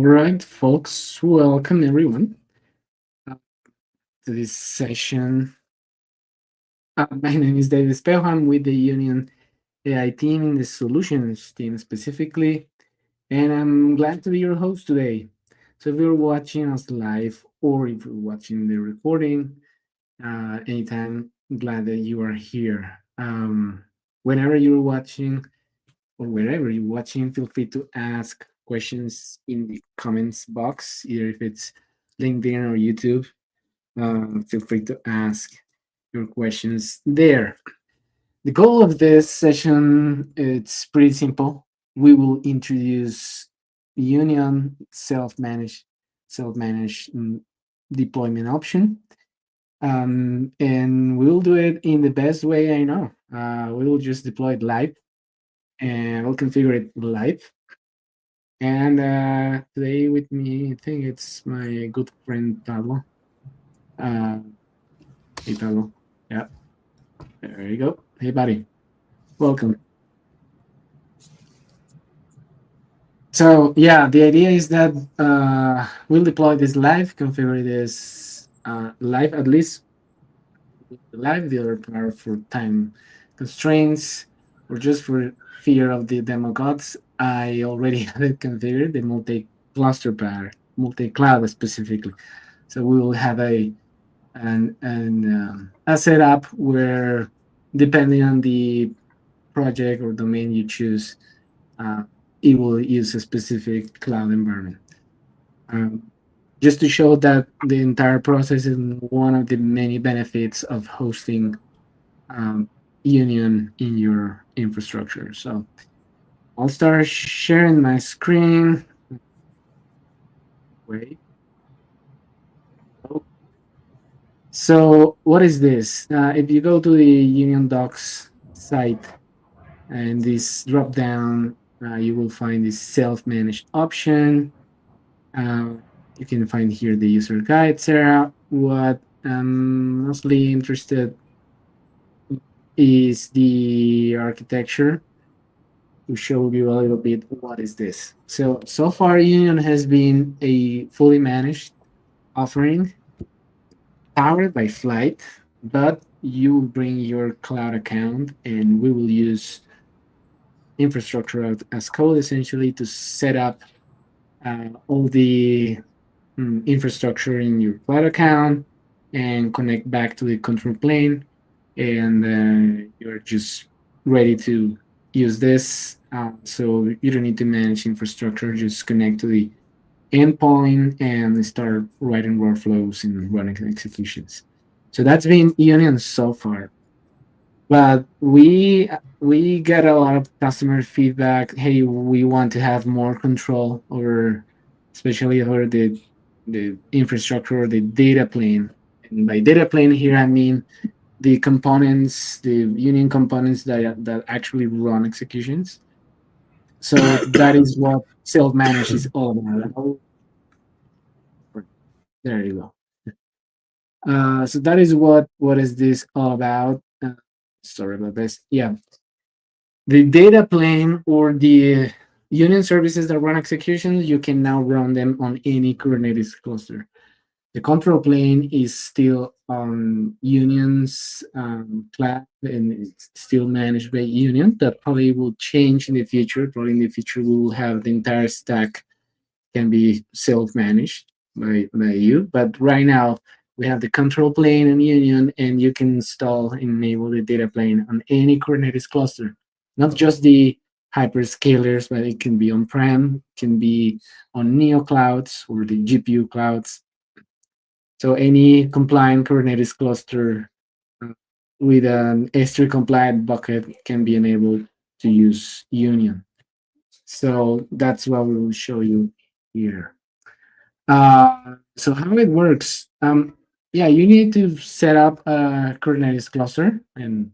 right, folks, welcome everyone uh, to this session. My name is David Espejo. I'm with the Union.ai team in the solutions team specifically, and I'm glad to be your host today. So, if you're watching us live or if you're watching the recording, anytime, glad that you are here. Whenever you're watching or wherever you're watching, feel free to ask questions in the comments box, either if it's LinkedIn or YouTube. Feel free to ask your questions there. The goal of this session it's pretty simple. We will introduce Union self-managed deployment option, and we'll do it in the best way I know. We will just deploy it live, and we'll configure it live. And today with me, I think it's my good friend Pablo. Uh, hey Pablo. Yeah. There you go. Hey, buddy. Welcome. So, yeah, the idea is that we'll deploy this live, configure this live, at least live, the other part for time constraints or just for fear of the demo gods. I already have it configured, the multi-cluster pair, multi-cloud specifically. So we will have a setup where, depending on the project or domain you choose, uh, it will use a specific cloud environment. Um, just to show that the entire process is one of the many benefits of hosting Union in your infrastructure. So I'll start sharing my screen. Wait. Oh. So what is this? If you go to the Union Docs site and this drop down, you will find this self-managed option. Uh, you can find here the user guide, Sarah. What I'm mostly interested is the architecture to show you a little bit what is this. So far, Union has been a fully managed offering powered by Flight, but you bring your cloud account and we will use infrastructure as code essentially to set up all the infrastructure in your cloud account and connect back to the control plane, and you're just ready to use this. So you don't need to manage infrastructure; just connect to the endpoint and start writing workflows and running executions. So that's been Union so far. But we get a lot of customer feedback. Hey, we want to have more control over, especially over the infrastructure or the data plane. And by data plane here, I mean the components, the Union components that actually run executions. So that is what self-managed is all about. There you go. So that is what is this all about. Sorry about this. Yeah, the data plane or the union services that run executions, you can now run them on any Kubernetes cluster. The control plane is still on Union's cloud and it's still managed by Union. That probably will change in the future. Probably in the future, we will have the entire stack can be self-managed by you. But right now, we have the control plane in Union, and you can install and enable the data plane on any Kubernetes cluster, not just the hyperscalers, but it can be on-prem, can be on Neo clouds or the GPU clouds. So any compliant Kubernetes cluster uh, with an S3 compliant bucket can be enabled to use Union. So that's what we will show you here. So how it works? Yeah, you need to set up a Kubernetes cluster, and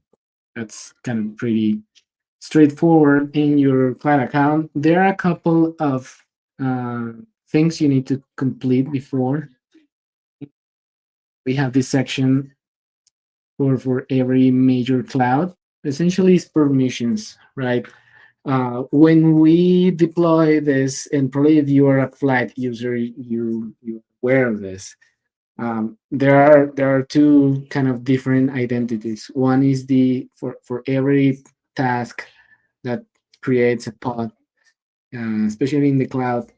that's kind of pretty straightforward in your cloud account. There are a couple of uh, things you need to complete before we have this section for every major cloud. Essentially, it's permissions, right? When we deploy this, and probably if you are a flight user, you aware of this. There are two kind of different identities. One is the for every task that creates a pod, especially in the cloud.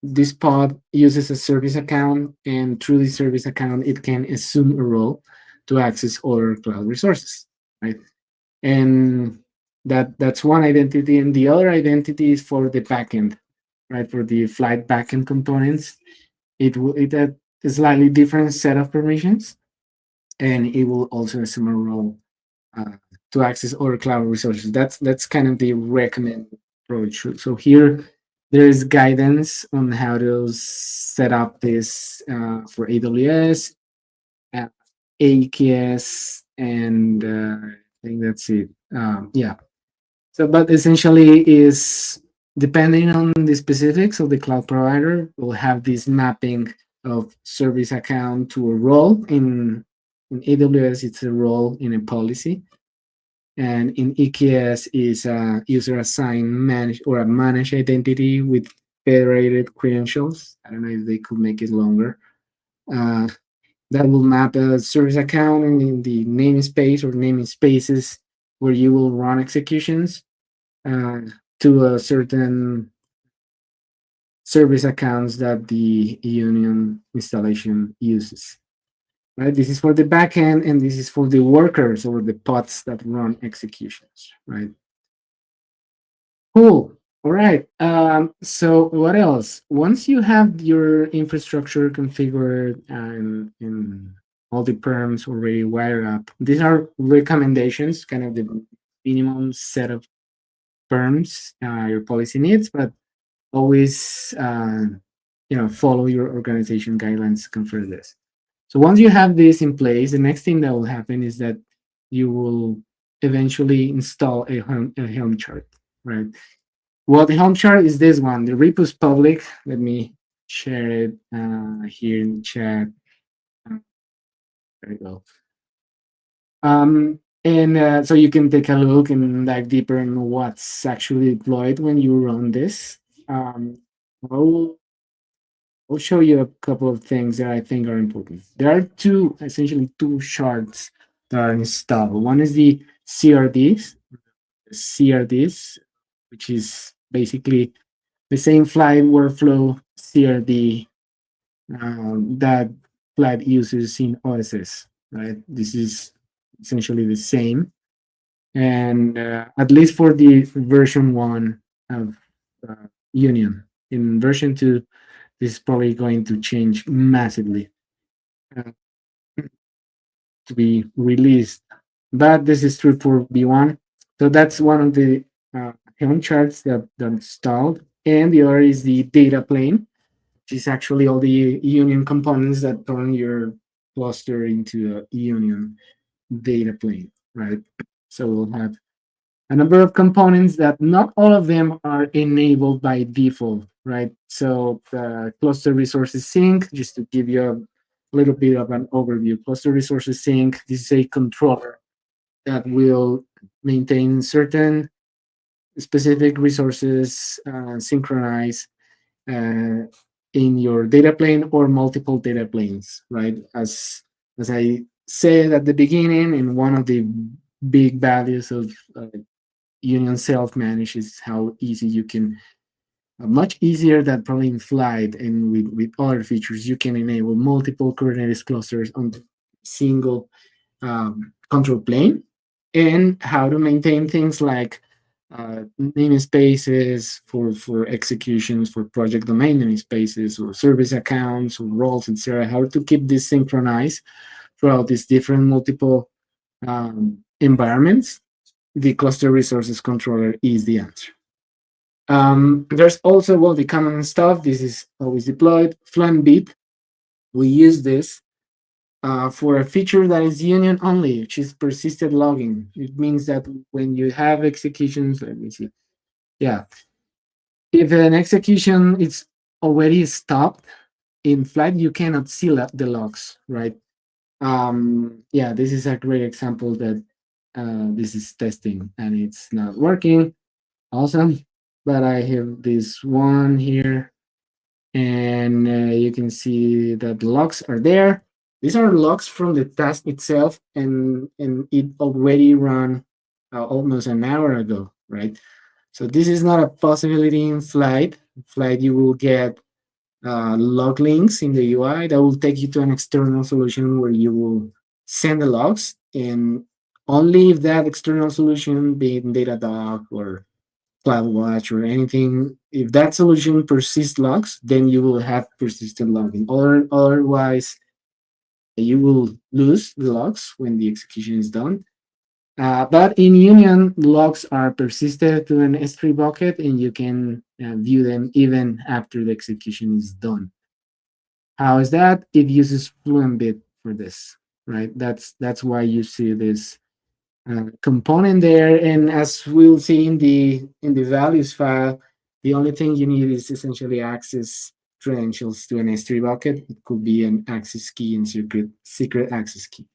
This pod uses a service account, and through the service account, it can assume a role to access other cloud resources, right? And that's one identity, and the other identity is for the backend, right? For the flight backend components, it had a slightly different set of permissions, and it will also assume a role uh, to access other cloud resources. That's kind of the recommended approach. So here there is guidance on how to set up this for AWS, uh, AKS, and I think that's it. Yeah. So, but essentially is depending on the specifics of the cloud provider, we'll have this mapping of service account to a role in AWS. It's a role in a policy, and in EKS is a user assigned managed or a managed identity with federated credentials. I don't know if they could make it longer. Uh, that will map a service account in the namespace or namespaces where you will run executions uh, to a certain service accounts that the Union installation uses. Right? This is for the backend, and this is for the workers or the pods that run executions. Right? Cool. All right. So what else? Once you have your infrastructure configured and all the perms already wired up, these are recommendations, kind of the minimum set of perms your policy needs, but always follow your organization guidelines to confirm this. So once you have this in place, the next thing that will happen is that you will eventually install a Helm chart, right? Well, the Helm chart is this one. The repo is public. Let me share it here in the chat. There you go. And so you can take a look and dive deeper in what's actually deployed when you run this. Um, I'll I'll show you a couple of things that I think are important. There are essentially two shards that are installed. One is the CRDs, which is basically the same flight workflow CRD that flight uses in OSS, right? This is essentially the same. And at least for the version one of Union. In version two, this is probably going to change massively uh, to be released. But this is true for B1. So that's one of the Helm charts that installed. And the other is the data plane, which is actually all the Union components that turn your cluster into a Union data plane, right? So we'll have a number of components that not all of them are enabled by default, right? So the cluster resources sync, just to give you a little bit of an overview. Cluster resources sync, this is a controller that will maintain certain specific resources synchronized uh, in your data plane or multiple data planes, right? As I said at the beginning, and one of the big values of Union self-managed is how easy you can, much easier than probably in flight and with other features, you can enable multiple Kubernetes clusters on the single control plane, and how to maintain things like namespaces for executions, for project domain namespaces, or service accounts, or roles, etc. How to keep this synchronized throughout these different multiple environments. The cluster resources controller is the answer. There's also, well, the common stuff. This is always deployed. Flanbit, we use this for a feature that is union only, which is persisted logging. It means that when you have executions, let me see. Yeah. If an execution is already stopped in flight, you cannot see the logs, right? Yeah, this is a great example that this is testing and it's not working. awesome. But I have this one here, and you can see that the logs are there. These are logs from the task itself, and it already run almost an hour ago, right? So this is not a possibility in Flight. Flight, you will get log links in the UI that will take you to an external solution where you will send the logs, and only if that external solution, be it Datadog or CloudWatch or anything, if that solution persists logs, then you will have persistent logging. Or otherwise, you will lose the logs when the execution is done. But in Union, logs are persisted to an S3 bucket, and you can view them even after the execution is done. How is that? It uses Fluentbit for this, right? That's why you see this component there. And as we'll see in the values file, the only thing you need is essentially access credentials to an S3 bucket. It could be an access key and secret access key.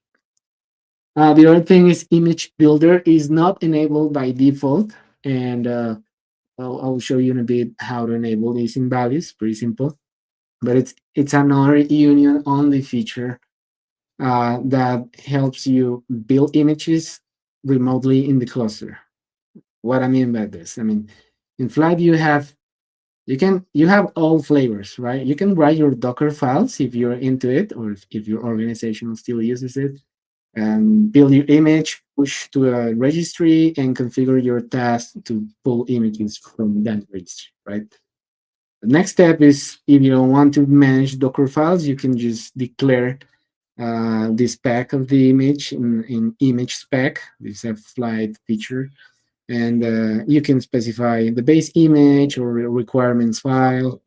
The other thing is image builder is not enabled by default, and I'll show you in a bit how to enable these in values. Pretty simple, but it's another union only feature that helps you build images remotely in the cluster. What I mean by this, I mean, in Flight you have all flavors, right? You can write your Docker files if you're into it, or if your organization still uses it, and build your image, push to a registry, and configure your task to pull images from that registry, right? The next step is, if you don't want to manage Docker files, you can just declare the spec of the image in image spec. This is a Flight feature, and you can specify the base image or requirements file,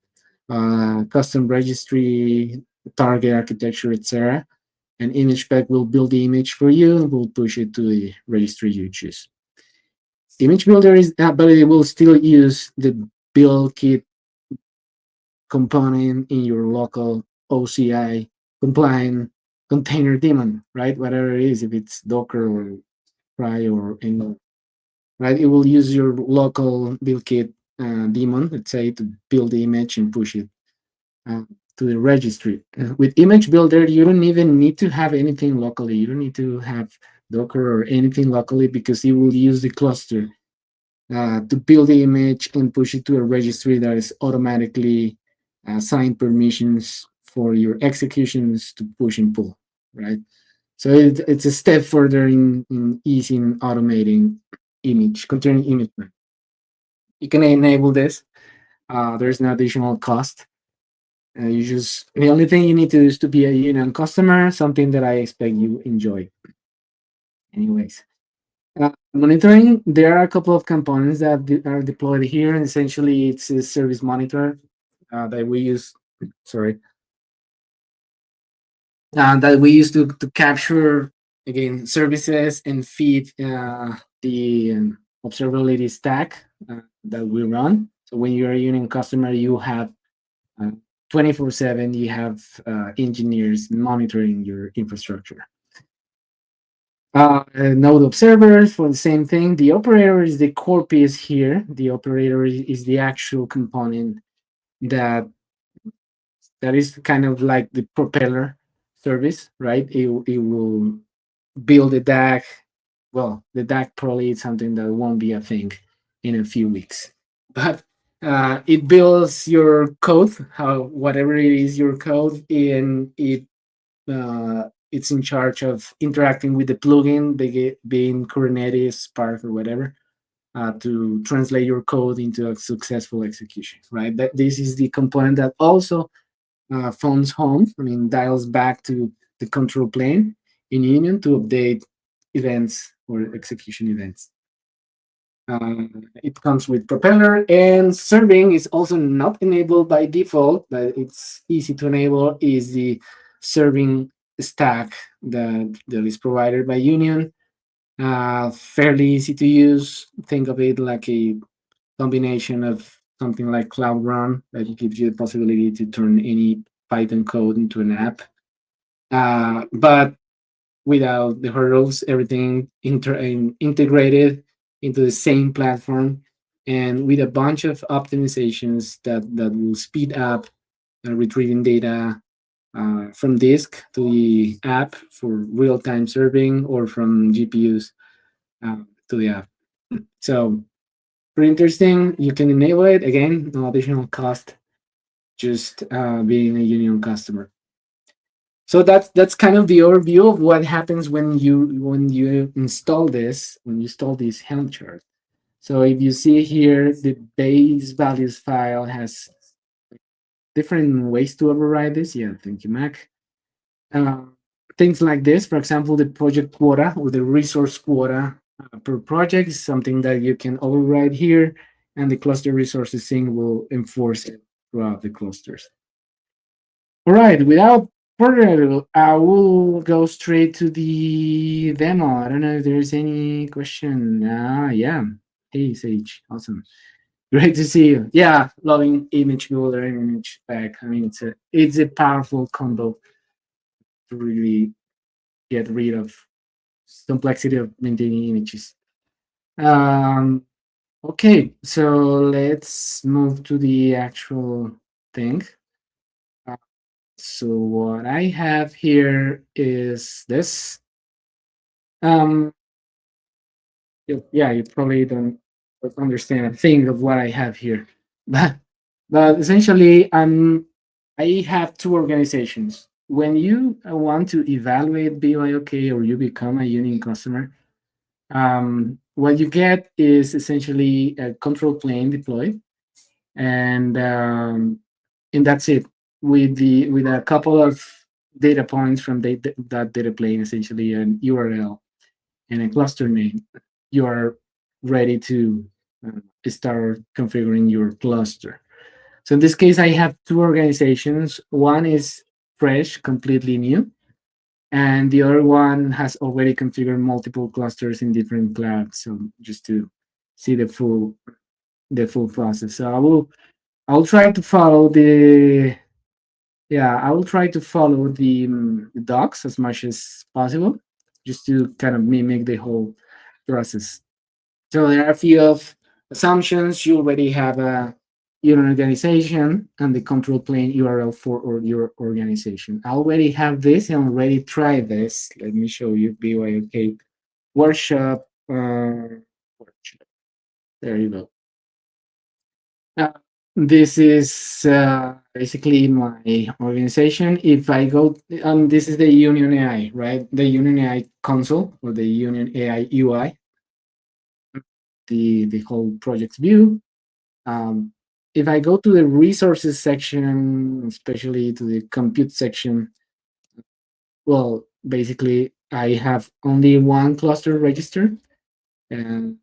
custom registry, target architecture, etc. And image spec will build the image for you and will push it to the registry you choose. Image builder is, but it will still use the build kit component in your local OCI compliant container daemon, right? Whatever it is, if it's Docker or Cry or any, right? It will use your local build kit daemon, let's say, to build the image and push it uh, to the registry. With image builder, you don't even need to have anything locally. You don't need to have Docker or anything locally, because it will use the cluster to build the image and push it to a registry that is automatically assign permissions for your executions to push and pull, right? So it's a step further in easing automating image, container image. You can enable this. There's no additional cost. You just, the only thing you need to do is to be a Union customer, something that I expect you enjoy. Anyways, monitoring, there are a couple of components that are deployed here. And essentially, it's a service monitor that we use. Sorry, that we use to capture, again, services and feed the observability stack that we run. So when you're a Union customer, you have 24/7, you have engineers monitoring your infrastructure. Node observers for the same thing. The operator is the core piece here. The operator is the actual component that is kind of like the propeller service, right? It will build a DAG. Well, the DAG probably is something that won't be a thing in a few weeks, but it builds your code, how whatever it is your code, and it's in charge of interacting with the plugin, being Kubernetes, Spark, or whatever, to translate your code into a successful execution. Right. That this is the component that also phones home. I mean, dials back to the control plane in Union to update events or execution events. It comes with propeller, and serving is also not enabled by default, but it's easy to enable. Is the serving stack that is provided by Union. Fairly easy to use. Think of it like a combination of something like Cloud Run that gives you the possibility to turn any Python code into an app, but without the hurdles. Everything integrated into the same platform. and with a bunch of optimizations that will speed up retrieving data from disk to the app for real-time serving, or from GPUs to the app. So pretty interesting. You can enable it again, no additional cost, just being a Union customer. So that's kind of the overview of what happens when you install this, when you install this Helm chart. So if you see here, the base values file has different ways to override this. Yeah, thank you, Mac. Uh, Things like this, for example, the project quota or the resource quota per project is something that you can override here, and the cluster resources thing will enforce it throughout the clusters. All right, without further ado, I will go straight to the demo. I don't know if there's any question. Yeah. Hey, Sage. Awesome. Great to see you. Yeah, loving image builder and image pack. I mean, it's a powerful combo to really get rid of complexity of maintaining images. Um, okay, so let's move to the actual thing. Uh, So what I have here is this. Um, yeah, you probably don't understand a thing of what I have here, but essentially, I have two organizations. When you want to evaluate BYOK or you become a Union customer, what you get is essentially a control plane deployed, and that's it. With a couple of data points from that data plane, essentially an URL and a cluster name, you are ready to start configuring your cluster. So in this case, I have two organizations. One is fresh, completely new, and the other one has already configured multiple clusters in different clouds. So just to see the full process. So I'll try to follow the yeah, I will try to follow the docs as much as possible, just to kind of mimic the whole process. So there are a few of assumptions. You already have your organization and the control plane URL for or your organization. I already have this and already tried this. Let me show you BYOK workshop. Workshop. There you go. Uh, this is basically my organization. If I go, this is the Union AI, right? The Union AI console or the Union AI UI, the whole project view. Um, if I go to the resources section, especially to the compute section, well, basically I have only one cluster registered, and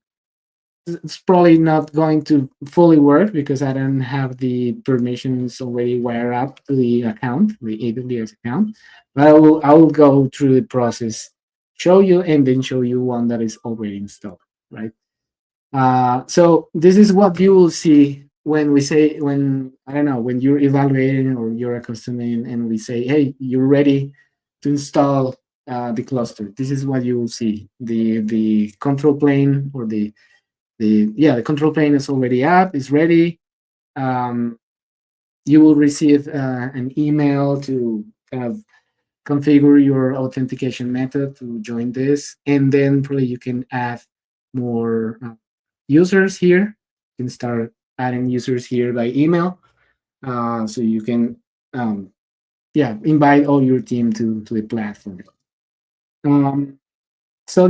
it's probably not going to fully work because I don't have the permissions already wired up to the account, the AWS account. But I will go through the process, show you, and then show you one that is already installed, right? So this is what you will see when we say, when I don't know, when you're evaluating or you're a customer, and we say, hey, you're ready to install the cluster. This is what you will see: the control plane, or the control plane is already up, is ready. Um, you will receive an email to kind of configure your authentication method to join this, and then probably you can add more users here. You can start adding users here by email, so you can invite all your team to the platform. Um, So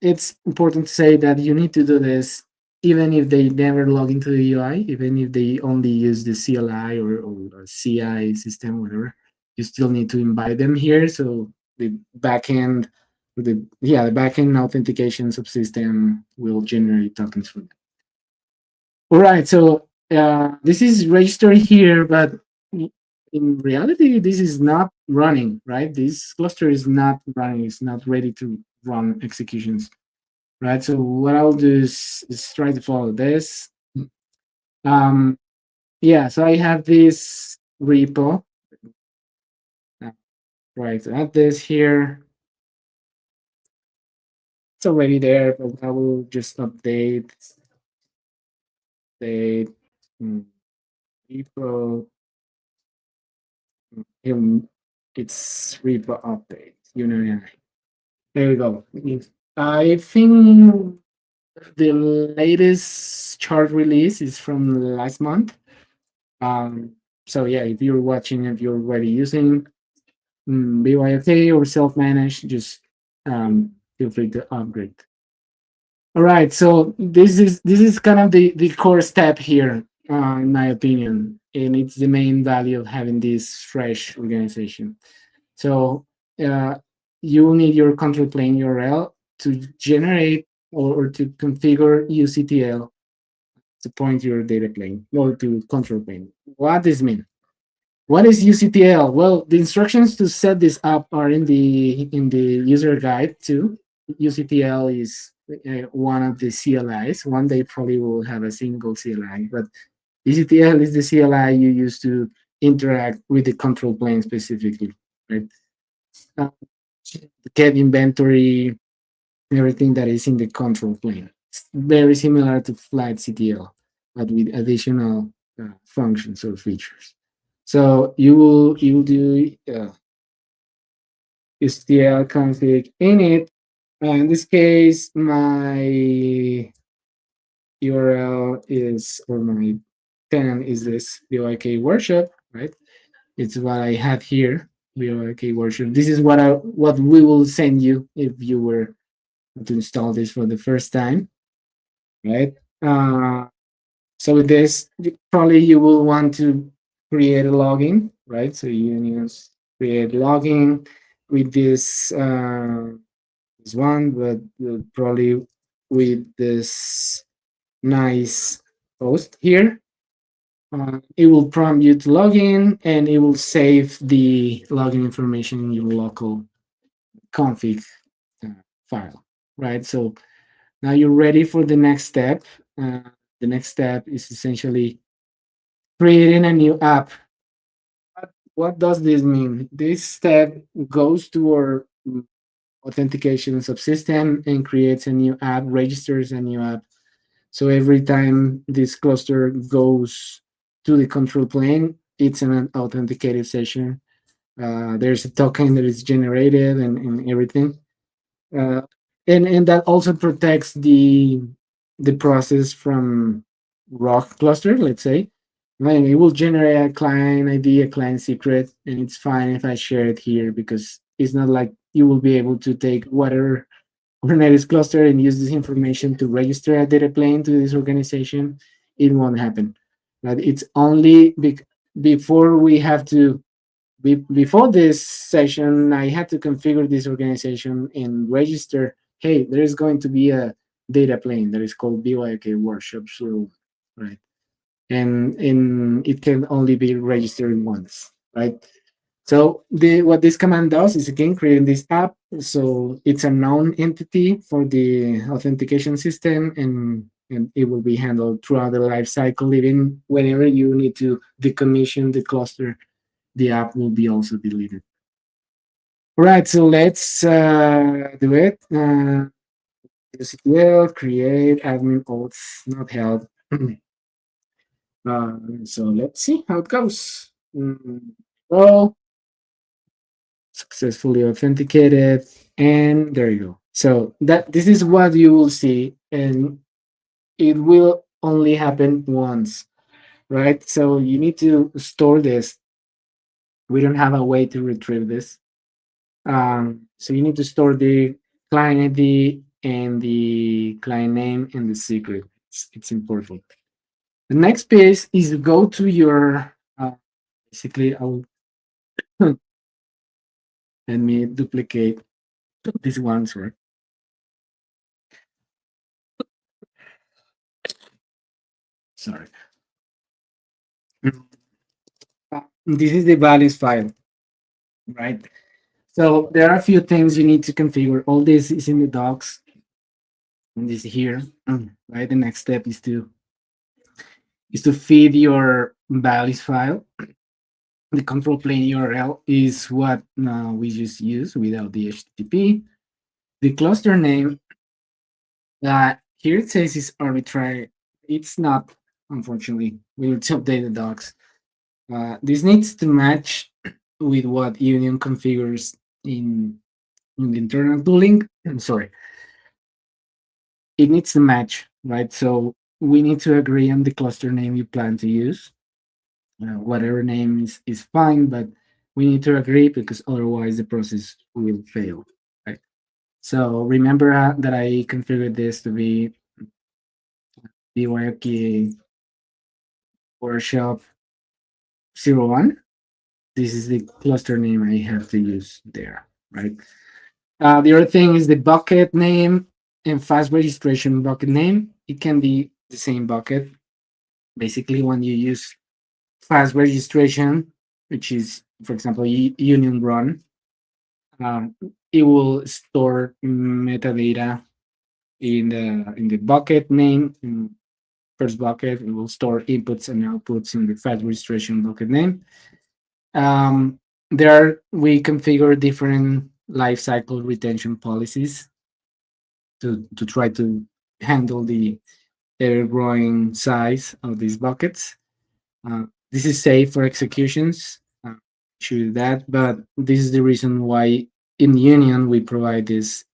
it's important to say that you need to do this even if they never log into the UI, even if they only use the CLI or CI system, whatever. You still need to invite them here. So the backend, the backend authentication subsystem will generate tokens for them. All right. So this is registered here, but in reality, this is not running. Right? This cluster is not running. It's not ready to run executions, right? So what I'll do is try to follow this. Um, yeah, so I have this repo. Right, to add this here. It's already there, but I will just update update, mm, repo, it's repo update, Union.ai. There we go. I think the latest chart release is from last month. Um, so yeah, if you're watching, if you're already using BYOK or self-managed, just feel free to upgrade. All right, so this is kind of the core step here, in my opinion, and it's the main value of having this fresh organization. So uh, you will need your control plane URL to generate or to configure UCTL to point your data plane or to control plane. What does this mean? What is UCTL? Well, the instructions to set this up are in the user guide too. UCTL is one of the CLIs. One day probably will have a single CLI, but UCTL is the CLI you use to interact with the control plane specifically, right? Uh, Get inventory, everything that is in the control plane. It's very similar to flat CTL, but with additional functions or features. So you will do HTML config init. In this case, my URL is, or my tenant is this BYK workshop, right? It's what I have here, BYK workshop. This is what we will send you if you were to install this for the first time, right? So with this, probably you will want to create a login, right? So you need to create login with this one, but probably with this nice post here. It will prompt you to log in, and it will save the login information in your local config uh, file, right? So now you're ready for the next step. Uh, the next step is essentially creating a new app. What does this mean? This step goes to our authentication subsystem and creates a new app, registers a new app. So every time this cluster goes to the control plane, it's an authenticated session. There's a token that is generated and everything. Uh, and that also protects the process from rock cluster, let's say. Right, it will generate a client ID, a client secret, and it's fine if I share it here because it's not like you will be able to take whatever Kubernetes cluster and use this information to register a data plane to this organization. It won't happen. But it's only before we have to before this session, I had to configure this organization and register. Hey, there is going to be a data plane that is called BYK workshop. So, right, and it can only be registered once, right? So the what this command does is again creating this app. So it's a known entity for the authentication system, and it will be handled throughout the life cycle. Even whenever you need to decommission the cluster, the app will be also deleted. All right, so let's do it. SQL, create, admin oath, not held. So let's see how it goes. Well, successfully authenticated, and there you go. So that this is what you will see, and it will only happen once, right? So you need to store this. We don't have a way to retrieve this. So you need to store the client ID and the client name and the secret. It's important. The next piece is go to your basically I'll let me duplicate this one, sorry. Sorry. This is the values file, right? So there are a few things you need to configure. All this is in the docs, and this here, right? The next step is to feed your values file. The control plane URL is what we just use without the HTTP. The cluster name, here it says is arbitrary. It's not. unfortunately. We need to update the docs. This needs to match with what Union configures in the internal tooling. I'm sorry, it needs to match, right? So we need to agree on the cluster name you plan to use. Whatever name is fine, but we need to agree because otherwise the process will fail, right? So remember that I configured this to be BYOK workshop 01. This is the cluster name I have to use there, right? The other thing is the bucket name and fast registration bucket name. It can be the same bucket. Basically, when you use fast registration, which is, for example, Union Run, um, it will store metadata in the bucket name. In first bucket, it will store inputs and outputs in the fast registration bucket name. Um, we configure different lifecycle retention policies to try to handle the ever growing size of these buckets. This is safe for executions. Should do that, but this is the reason why in Union we provide this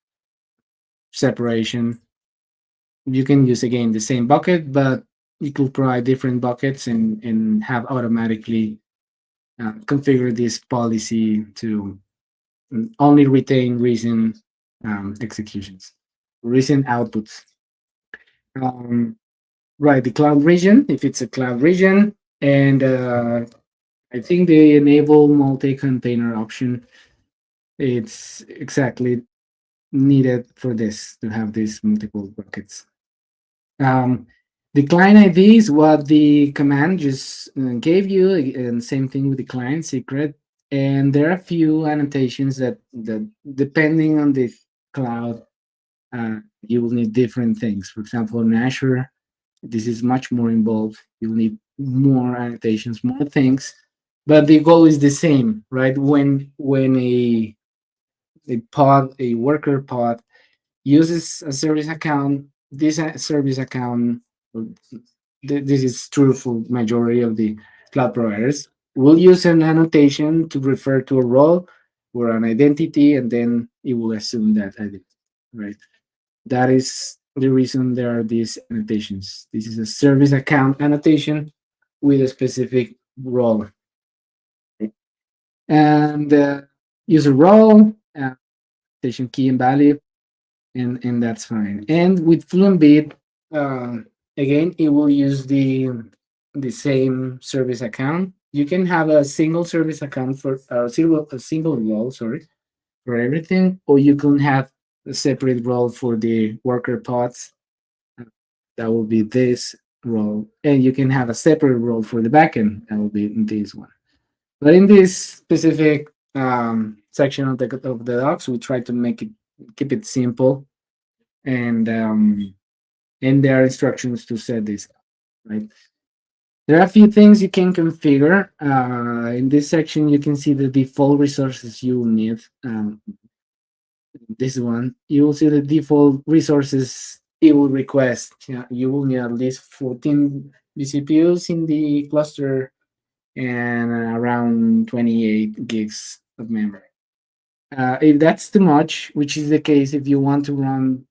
separation. You can use again the same bucket, but you could provide different buckets and have automatically configure this policy to only retain recent executions, recent outputs. Um, right, the cloud region, if it's a cloud region, and I think they enable multi-container option. It's exactly needed for this to have these multiple buckets. Um, the client ID is what the command just gave you, and same thing with the client secret. And there are a few annotations that depending on the cloud, you will need different things. For example, in Azure, this is much more involved. You'll need more annotations, more things, but the goal is the same, right? When a worker pod uses a service account, this service account, this is true for majority of the cloud providers, will use an annotation to refer to a role or an identity, and then it will assume that identity, right? That is the reason there are these annotations. This is a service account annotation with a specific role. And user role, station key and value, and that's fine. And with Fluentbit, uh, again, it will use the same service account. You can have a single service account for a single role, sorry, for everything, or you can have a separate role for the worker pods. That will be this role, and you can have a separate role for the backend. That will be this one. But in this specific section of the docs, we try to keep it simple, and there are instructions to set this up, right? There are a few things you can configure. In this section, you can see the default resources you will need. This one, you will see the default resources it will request. Yeah, you will need at least 14 vCPUs in the cluster and around 28 gigs of memory. If that's too much, which is the case if you want to run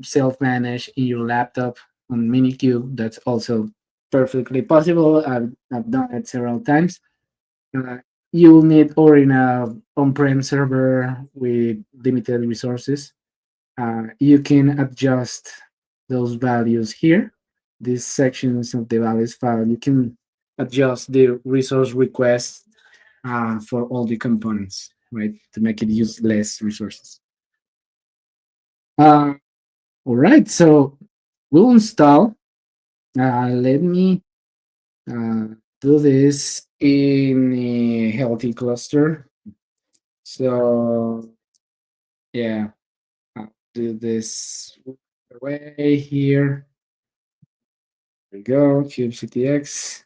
self-manage in your laptop on Minikube, that's also perfectly possible. I've done it several times. Uh, you will need, or in a on-prem server with limited resources, you can adjust those values here. These sections of the values file, you can adjust the resource request for all the components, right, to make it use less resources. Uh, all right, so we'll install. Let me uh, do this in a healthy cluster. So yeah, I'll do this way here. There we go, kubectx.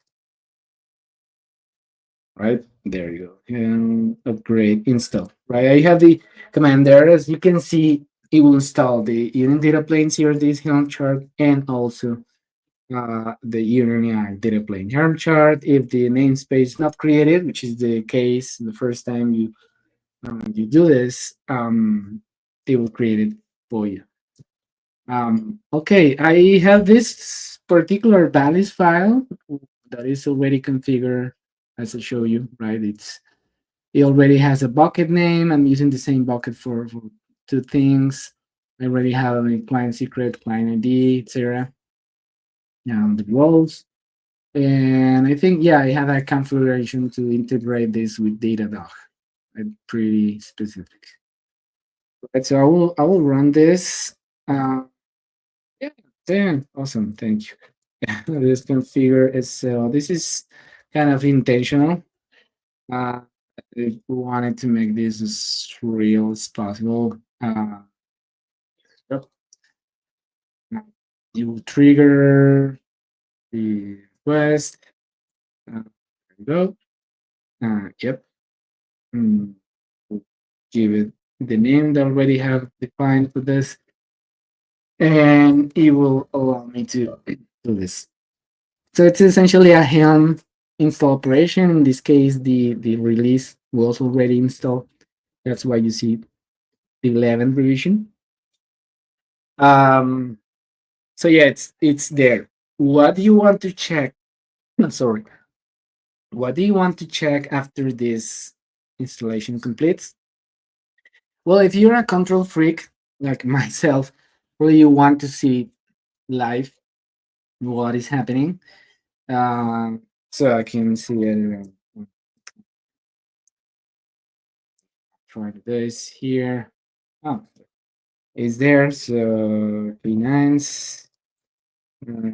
Right, there you go, and upgrade install. Right, I have the command there. As you can see, it will install the unit data planes here, this Helm chart, and also the Union.ai data plane Helm chart. If the namespace is not created, which is the case the first time you do this, it will create it for you. Okay, I have this particular values file that is already configured as I show you, right? It already has a bucket name. I'm using the same bucket for two things. I already have a client secret, client ID, etc. The roles. And I think, yeah, I have a configuration to integrate this with Datadog. I'm pretty specific. Right, so I will run this. Uh, yeah, then awesome. Thank you. This configure is this is kind of intentional. Uh, if we wanted to make this as real as possible, yep, you will trigger the request. There you go. Yep. Mm, we'll give it the name that I already have defined for this, and it will allow me to do this. So it's essentially a Helm install operation. In this case, the release was already installed. That's why you see the 11th revision. Um, so yeah, it's there. What do you want to check? Sorry. What do you want to check after this installation completes? Well, if you're a control freak like myself, really you want to see live what is happening. So I can see it. Try this here. Oh, it's there. So Binance. uh,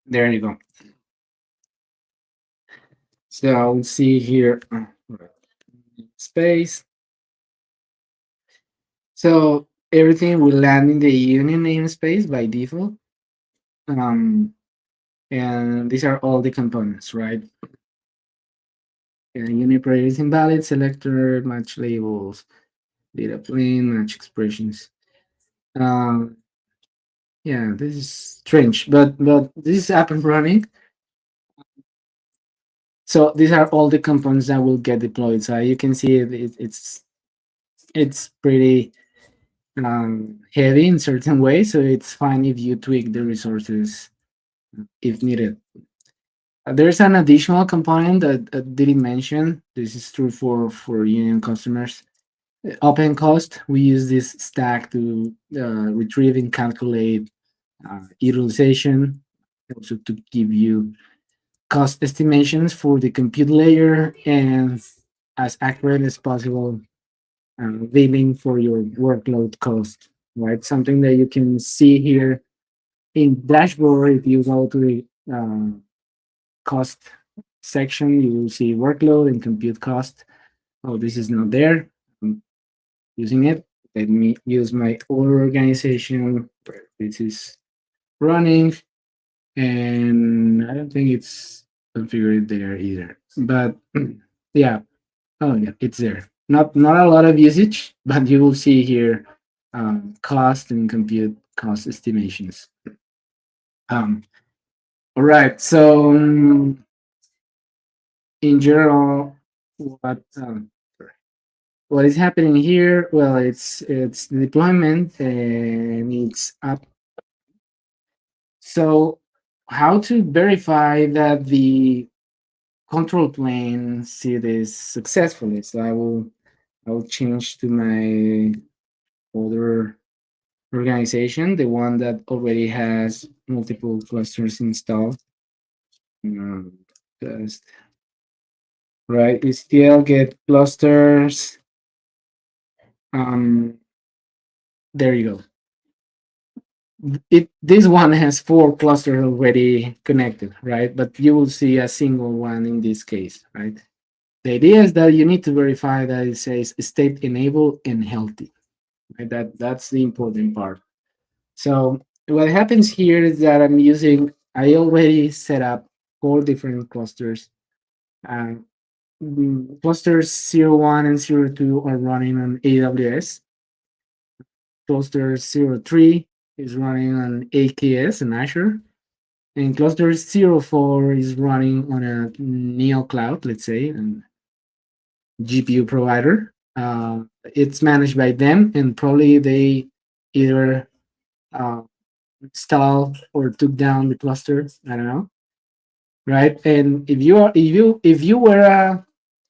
there you go. So I'll see here. Right, space. So everything will land in the union namespace by default. Um, and these are all the components, right? Uniprate is invalid, selector, match labels, data plane, match expressions. Um, yeah, this is strange, but this is up and running. So these are all the components that will get deployed. So you can see it's pretty heavy in certain ways. So it's fine if you tweak the resources if needed. There's an additional component that I didn't mention. This is true for Union customers. Open cost. We use this stack to retrieve and calculate utilization, also to give you cost estimations for the compute layer and as accurate as possible billing for your workload cost, right? Something that you can see here in dashboard. If you go to the cost section, you will see workload and compute cost. Oh, this is not there. I'm using it. Let me use my other organization where this is running, and I don't think it's configured there either. But yeah, oh yeah, it's there. Not a lot of usage, but you will see here cost and compute cost estimations. Um, all right. So in general, what is happening here? Well, it's the deployment and it's up. So how to verify that the control plane see this successfully? So I will change to my other organization, the one that already has multiple clusters installed. Um, just right, STL get clusters. Um, there you go. This one has 4 clusters already connected, right? But you will see a single one in this case, right? The idea is that you need to verify that it says state enabled and healthy. Right? That's the important part. So what happens here is that I already set up 4 different clusters. Uh, clusters 01 and 02 are running on AWS. cluster 03 is running on AKS and Azure, and cluster 04 is running on a Neo Cloud, let's say, and GPU provider. It's managed by them, and probably they either uh, installed or took down the cluster. I don't know, right? And if you were a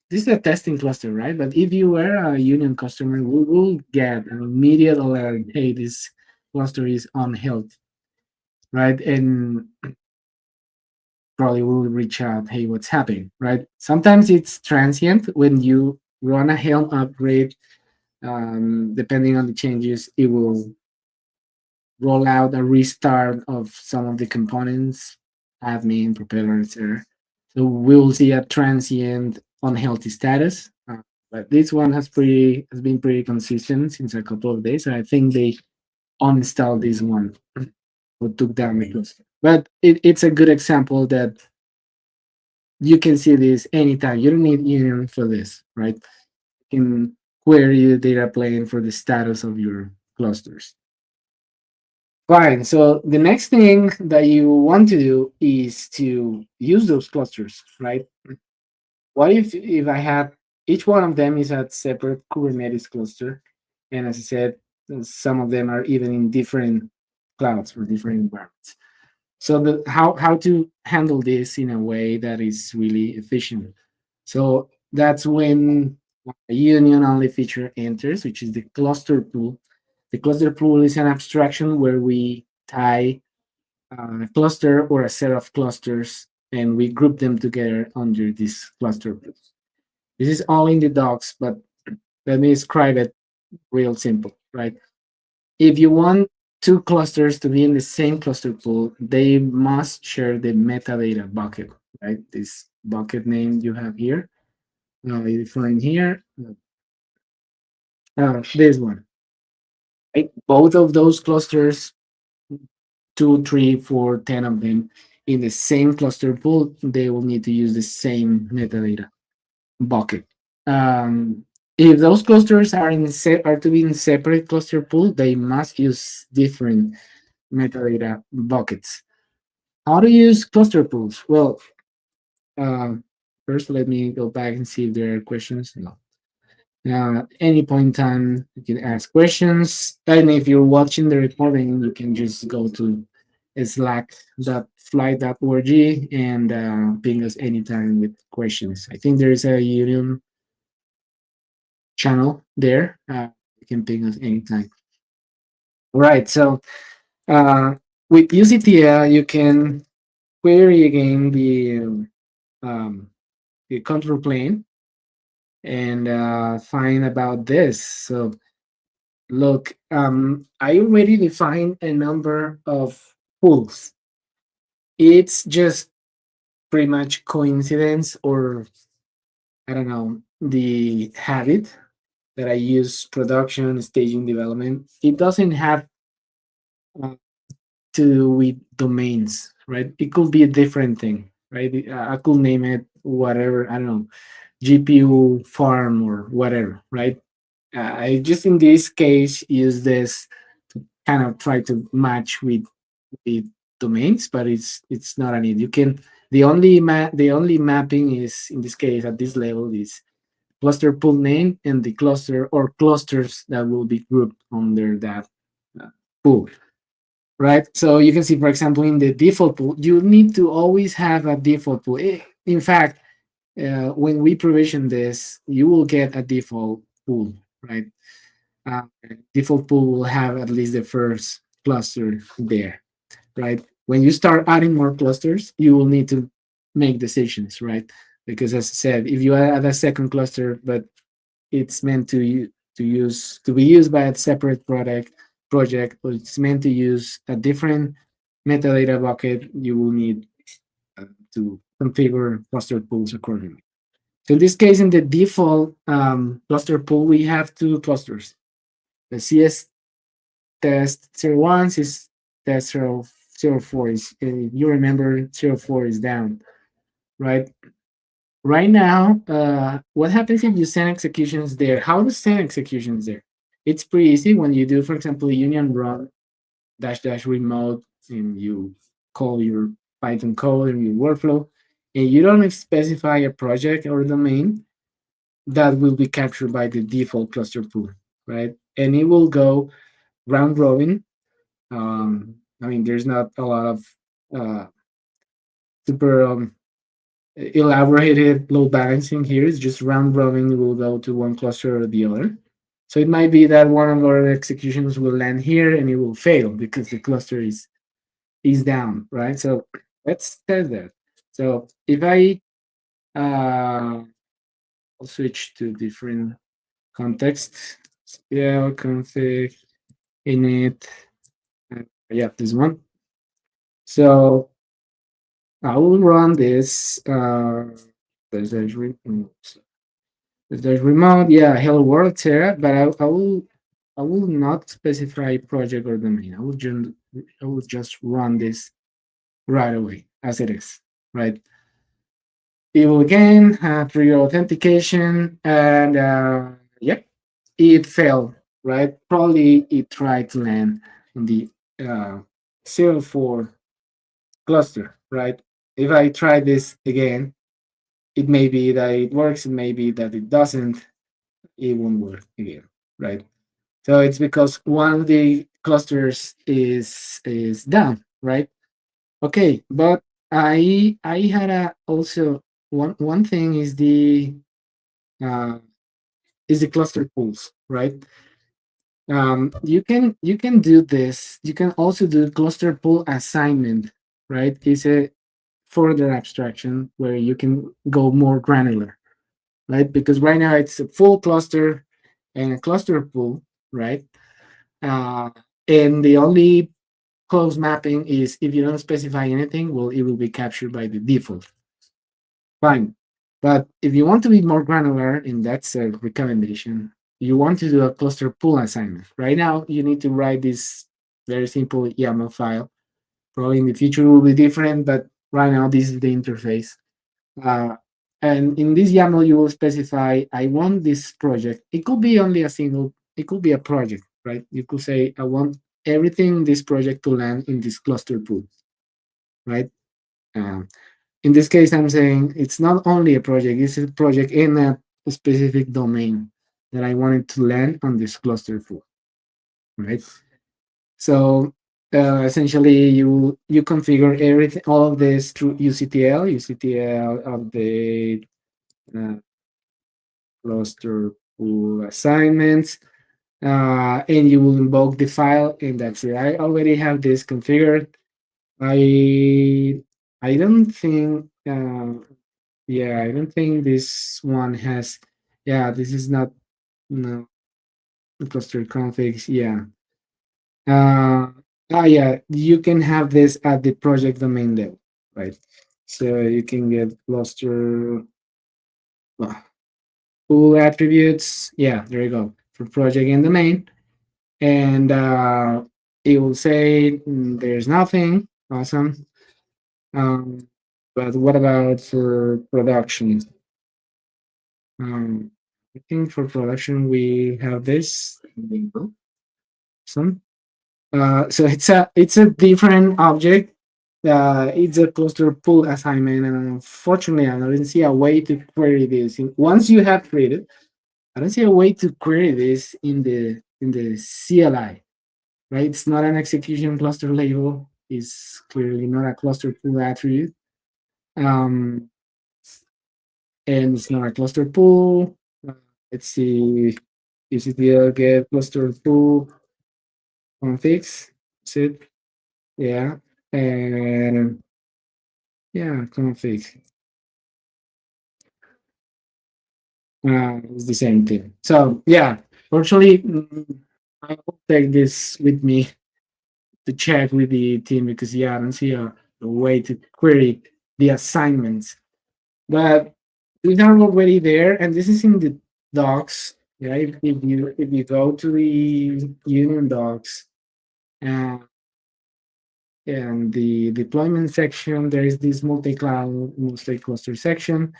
this is a testing cluster, right? But if you were a Union customer, we will get an immediate alert. Hey, this cluster is unhealthy, right? And probably will reach out. Hey, what's happening, right? Sometimes it's transient when you run a Helm upgrade. Depending on the changes, it will roll out a restart of some of the components, admin, propeller, etc. So we'll see a transient unhealthy status. But this one has been pretty consistent since a couple of days. And I think they uninstalled this one or took down the cluster. But it's a good example that you can see this anytime. You don't need Union for this, right? You can query the data plane for the status of your clusters. Fine. So the next thing that you want to do is to use those clusters, right? What if I had each one of them is a separate Kubernetes cluster, and as I said, some of them are even in different clouds for different environments. So how to handle this in a way that is really efficient. So that's when a union only feature enters, which is the cluster pool. The cluster pool is an abstraction where we tie a cluster or a set of clusters and we group them together under this cluster pool. This is all in the docs, but let me describe it real simple, right? If you want two clusters to be in the same cluster pool, they must share the metadata bucket, right? This bucket name you have here. Now you find here, this one, right? Both of those clusters, two, three, four, 10 of them in the same cluster pool, they will need to use the same metadata bucket. If those clusters are to be in separate cluster pool, they must use different metadata buckets. How to use cluster pools? Well, uh, first let me go back and see if there are questions. No. Any point in time, you can ask questions. And if you're watching the recording, you can just go to slack.fly.org and ping us anytime with questions. I think there is a Union channel there. You can ping us anytime. All right. So with UCTL, you can query again the control plane and find about this. So look, I already defined a number of pools. It's just pretty much coincidence or I don't know, the habit that I use production, staging, development. It doesn't have uh, to do with domains, right? It could be a different thing, right? I could name it whatever, I don't know, GPU farm or whatever, right? I just in this case use this to kind of try to match with the domains, but it's not a need. You can the only mapping is in this case at this level is cluster pool name and the cluster or clusters that will be grouped under that uh, pool, right? So you can see, for example, in the default pool, you need to always have a default pool. In fact, when we provision this, you will get a default pool, right? Uh, Default pool will have at least the first cluster there, right? When you start adding more clusters, you will need to make decisions, right? Because as I said, if you add a second cluster, but it's meant to be used by a separate project, or it's meant to use a different metadata bucket, you will need to configure cluster pools accordingly. So in this case, in the default cluster pool, we have two clusters. The CS test 01 is test 04 is you remember 04 is down, right? Right now, what happens if you send executions there? How to send executions there? it's pretty easy when you do, for example, union run dash dash remote, and you call your Python code and your workflow, and you don't specify a project or domain, that will be captured by the default cluster pool, right? And it will go round robin. I mean, there's not a lot of uh, super elaborated load balancing here. It's just round robin. It will go to one cluster or the other. So it might be that one of our executions will land here and it will fail because the cluster is down, right? So let's test that. So if I I'll switch to different context. Yeah, config init. Yeah, this one. So I will run this. There's remote. Yeah, hello world here, but I will not specify project or domain. I will just run this right away as it is. Right. It will again trigger authentication, and yep, it failed. Right. Probably it tried to land in the uh, 04 cluster. Right. If I try this again, it may be that it works, it may be that it doesn't, it won't work again, right? So it's because one of the clusters is down, right? Okay, but I had a also one thing uh, is the cluster pools, right? You can do this. You can also do cluster pool assignment, right? It's a further abstraction where you can go more granular, right? Because right now it's a full cluster and a cluster pool, right? Uh, and the only close mapping is if you don't specify anything, well, it will be captured by the default. Fine. But if you want to be more granular, and that's a recommendation, you want to do a cluster pool assignment. Right now, you need to write this very simple YAML file. Probably in the future will be different, but right now this is the interface. Uh, and in this YAML, you will specify, I want this project. It could be only a single, it could be a project, right? You could say, I want everything in this project to land in this cluster pool, right? Um, in this case, I'm saying it's not only a project, it's a project in a specific domain that I wanted to land on this cluster pool, right? So essentially, you configure everything, all of this through UCTL update uh, cluster pool assignments, and you will invoke the file, and that's it. I already have this configured. I I don't think yeah, I don't think this one has, yeah, this is not, no, cluster configs, yeah. Yeah, you can have this at the project domain level, right? So you can get cluster uh, pool attributes, yeah, there you go, for project and domain. And it will say there's nothing. Awesome. Um, but what about for production? I think for production we have this. Awesome. So it's a different object. It's a cluster pool assignment, and unfortunately, I don't see a way to query this. Once you have created, I don't see a way to query this in the CLI. Right? It's not an execution cluster label. It's clearly not a cluster pool attribute. Um, and it's not a cluster pool. Uh, let's see. UCTL get cluster pool configs. That's it. Yeah. And yeah, config. It's the same thing. So yeah, virtually, I will take this with me to check with the team because yeah, I don't see a way to query the assignments. But we are already there, and this is in the docs. Yeah, if you go to the Union docs uh, and the deployment section, there is this multi-cloud, multi-cluster section.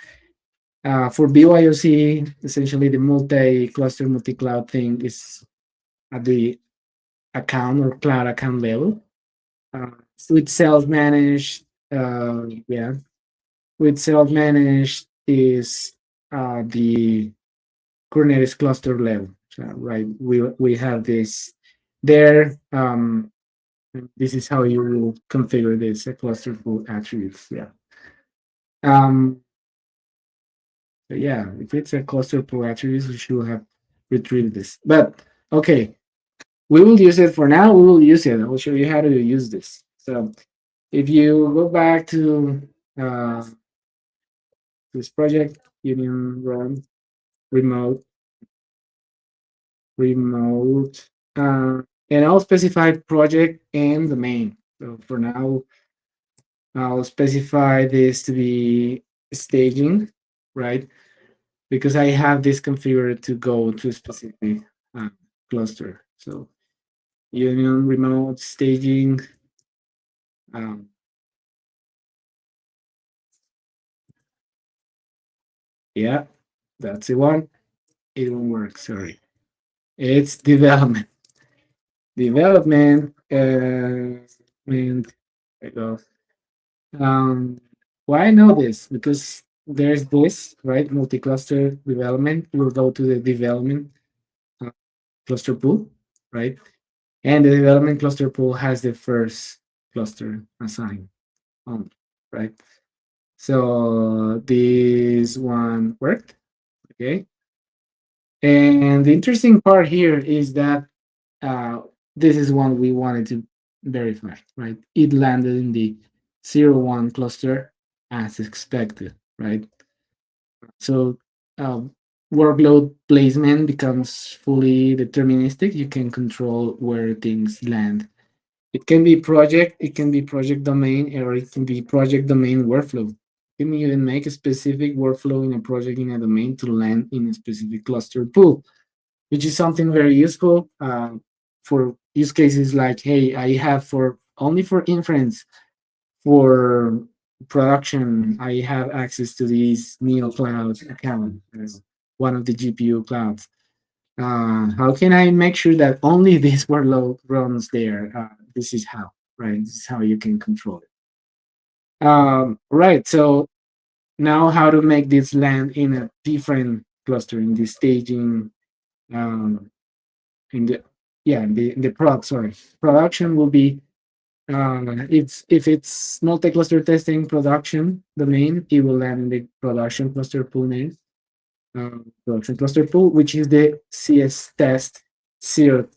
For BYOC, essentially the multi-cluster, multi-cloud thing is at the account or cloud account level. With self-managed, yeah, with self-managed is the Kubernetes cluster level, right? We have this there. This is how you will configure this cluster full attributes. Yeah. Um, so yeah, if it's a cluster full attributes, you should have retrieved this. But okay, we will use it for now. We will use it. I will show you how to use this. So if you go back to uh, this project, Union run remote, remote, and I'll specify project and domain. So for now, I'll specify this to be staging, right? Because I have this configured to go to a specific uh, cluster. So Union remote staging. Um, yeah, that's the one. It won't work. Sorry. It's development. Development. And there you go. Um, why I know this? Because there's this, right? Multi-cluster development. We'll go to the development uh, cluster pool, right? And the development cluster pool has the first cluster assigned on, right? So this one worked, okay? And the interesting part here is that uh, this is one we wanted to verify, right? It landed in the 0, 1 cluster as expected, right? So um, workload placement becomes fully deterministic. You can control where things land. It can be project, it can be project domain, or it can be project domain workflow. You can even make a specific workflow in a project in a domain to land in a specific cluster pool, which is something very useful for use cases like, hey, I have for only for inference, for production, I have access to these Neo Cloud account as one of the GPU clouds. How can I make sure that only this workload runs there? This is how, right? This is how you can control it. Right. So now, how to make this land in a different cluster in the staging, um, in the yeah, in the prod. Sorry, production will be it's if it's multi-cluster testing production domain, it will land in the production cluster pool name, production cluster pool, which is the CS test 03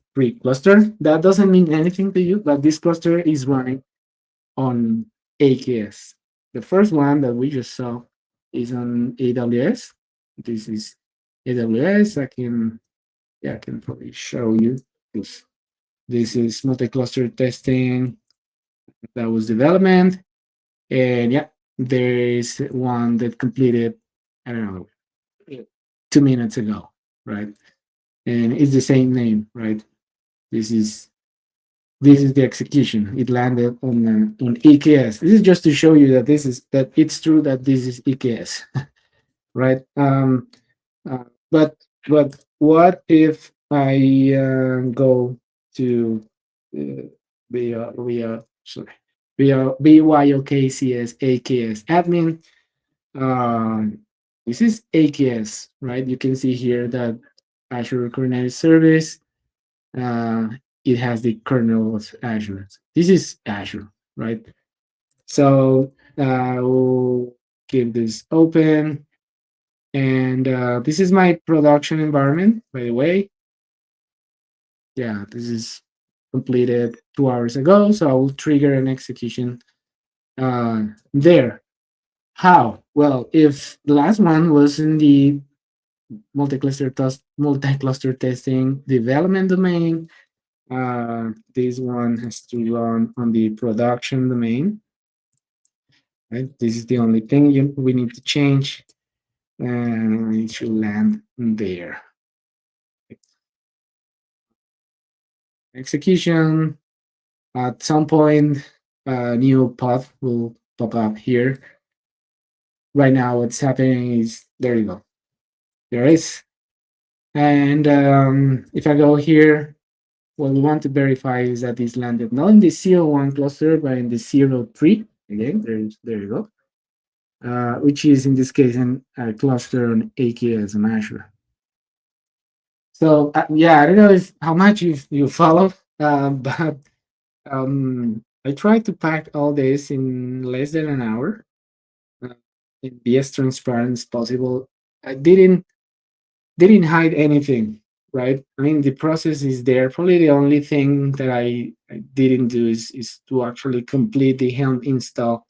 cluster. That doesn't mean anything to you, but this cluster is running on AKS. The first one that we just saw is on AWS. This is AWS. I can probably show you this. This is multi-cluster testing. That was development. And yeah, there is one that completed, I don't know, 2 minutes ago, right? And it's the same name, right? This is this is the execution. It landed on EKS. This is just to show you that that it's true that this is EKS, right? Uh, but what if I go to uh, sorry BYOKCS AKS admin? This is AKS, right? You can see here that Azure Kubernetes Service. Uh, it has the kernel of Azure. This is Azure, right? So we'll keep this open. And this is my production environment, by the way. Yeah, this is completed 2 hours ago. So I will trigger an execution there. How? Well, if the last one was in the multi-cluster testing development domain, this one has to run on the production domain. Right? This is the only thing we need to change, and it should land there. Execution. At some point, a new path will pop up here. Right now, what's happening is there you go. There is. And if I go here, what we want to verify is that it's landed not in the 0 1 cluster, but in the 0 3. Again, there you go. Which is in this case a cluster on AKS on Azure. So yeah, I don't know if how much you follow, but I tried to pack all this in less than an hour, uh, and be as transparent as possible. I didn't hide anything, right? I mean, the process is there. Probably the only thing that I didn't do is to actually complete the Helm install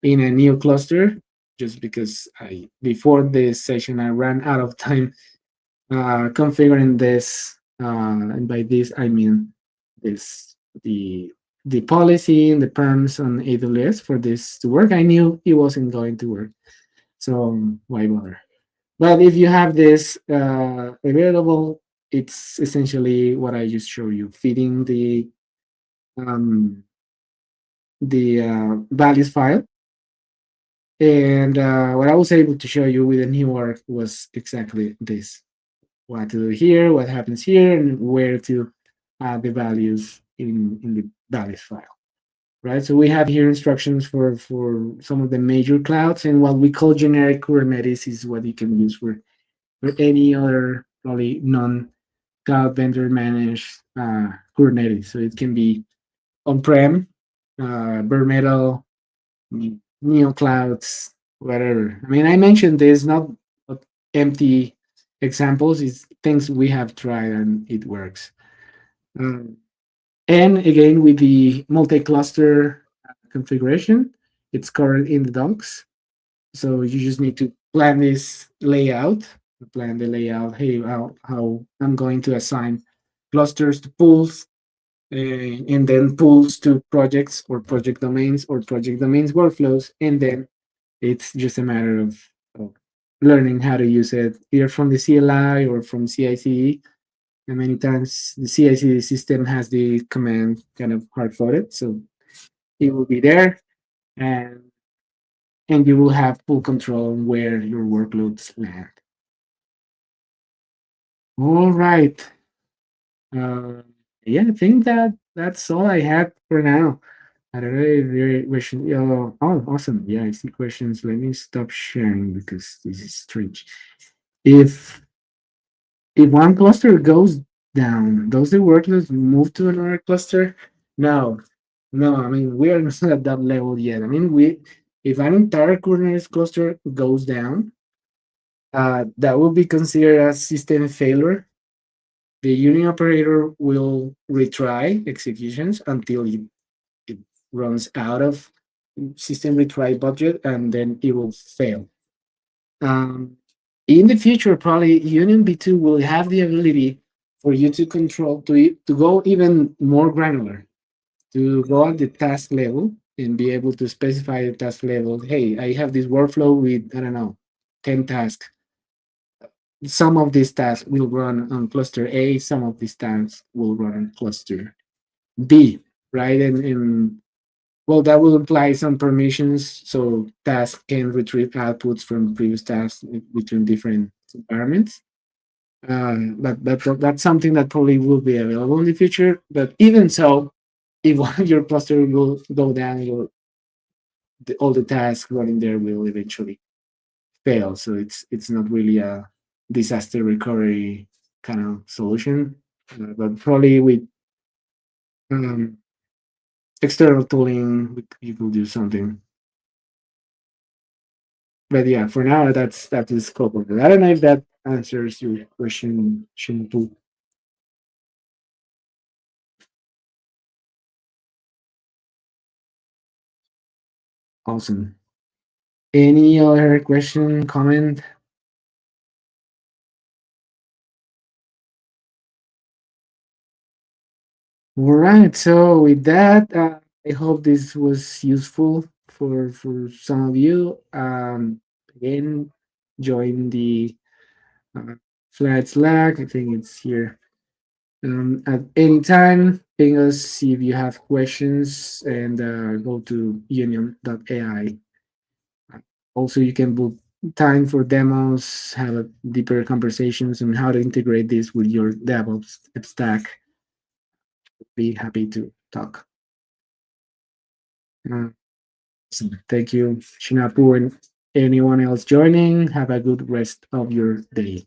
in a new cluster, just because I before this session I ran out of time configuring this, and by this I mean this the policy and the perms on AWS for this to work. I knew it wasn't going to work, so why bother? But if you have this available, it's essentially what I just showed you, feeding um, the values file. And what I was able to show you with the new work was exactly this: what to do here, what happens here, and where to add the values in the values file. Right. So we have here instructions for some of the major clouds, and what we call generic Kubernetes is what you can use for any other probably non-cloud vendor managed Kubernetes. So it can be on-prem, bare metal, neo clouds, whatever. I mean, I mentioned this not empty examples; it's things we have tried and it works. Um, and again, with the multi-cluster configuration, it's covered in the docs. So you just need to plan this layout, plan the layout. Hey, how I'm going to assign clusters to pools, and then pools to projects or project domains workflows, and then it's just a matter of learning how to use it either from the CLI or from CI/CD. And many times the CI/CD system has the command kind of hard coded, so it will be there, and and you will have full control on where your workloads land. All right. Uh, yeah, I think that's all I had for now. I don't know if there are questions. Oh, awesome. Yeah, I see questions. Let me stop sharing because this is strange. If if one cluster goes down, does the workloads move to another cluster? No, no. I mean, we are not at that level yet. I mean, we if an entire Kubernetes cluster goes down, that will be considered as system failure. The union operator will retry executions until it runs out of system retry budget, and then it will fail. Um, in the future, probably Union B2 will have the ability for you to control to go even more granular, to go at the task level and be able to specify the task level. Hey, I have this workflow with, I don't know, 10 tasks. Some of these tasks will run on cluster A, some of these tasks will run on cluster B, right? And well, that will imply some permissions, so tasks can retrieve outputs from previous tasks between different environments. But that's something that probably will be available in the future. But even so, if one of your cluster will go down, all the tasks running there will eventually fail. So it's not really a disaster recovery kind of solution, but probably with um, external tooling, you could do something. But yeah, for now, that's the scope of it. I don't know if that answers your question, Shintu. Awesome. Any other question, comment? All right. So with that, I hope this was useful for some of you. Again, join the flat Slack. I think it's here. At any time, ping us if you have questions, and go to Union.ai. Also, you can book time for demos, have a deeper conversations on how to integrate this with your DevOps stack. be happy to talk. Uh, so thank you, Shinapu, and anyone else joining. Have a good rest of your day.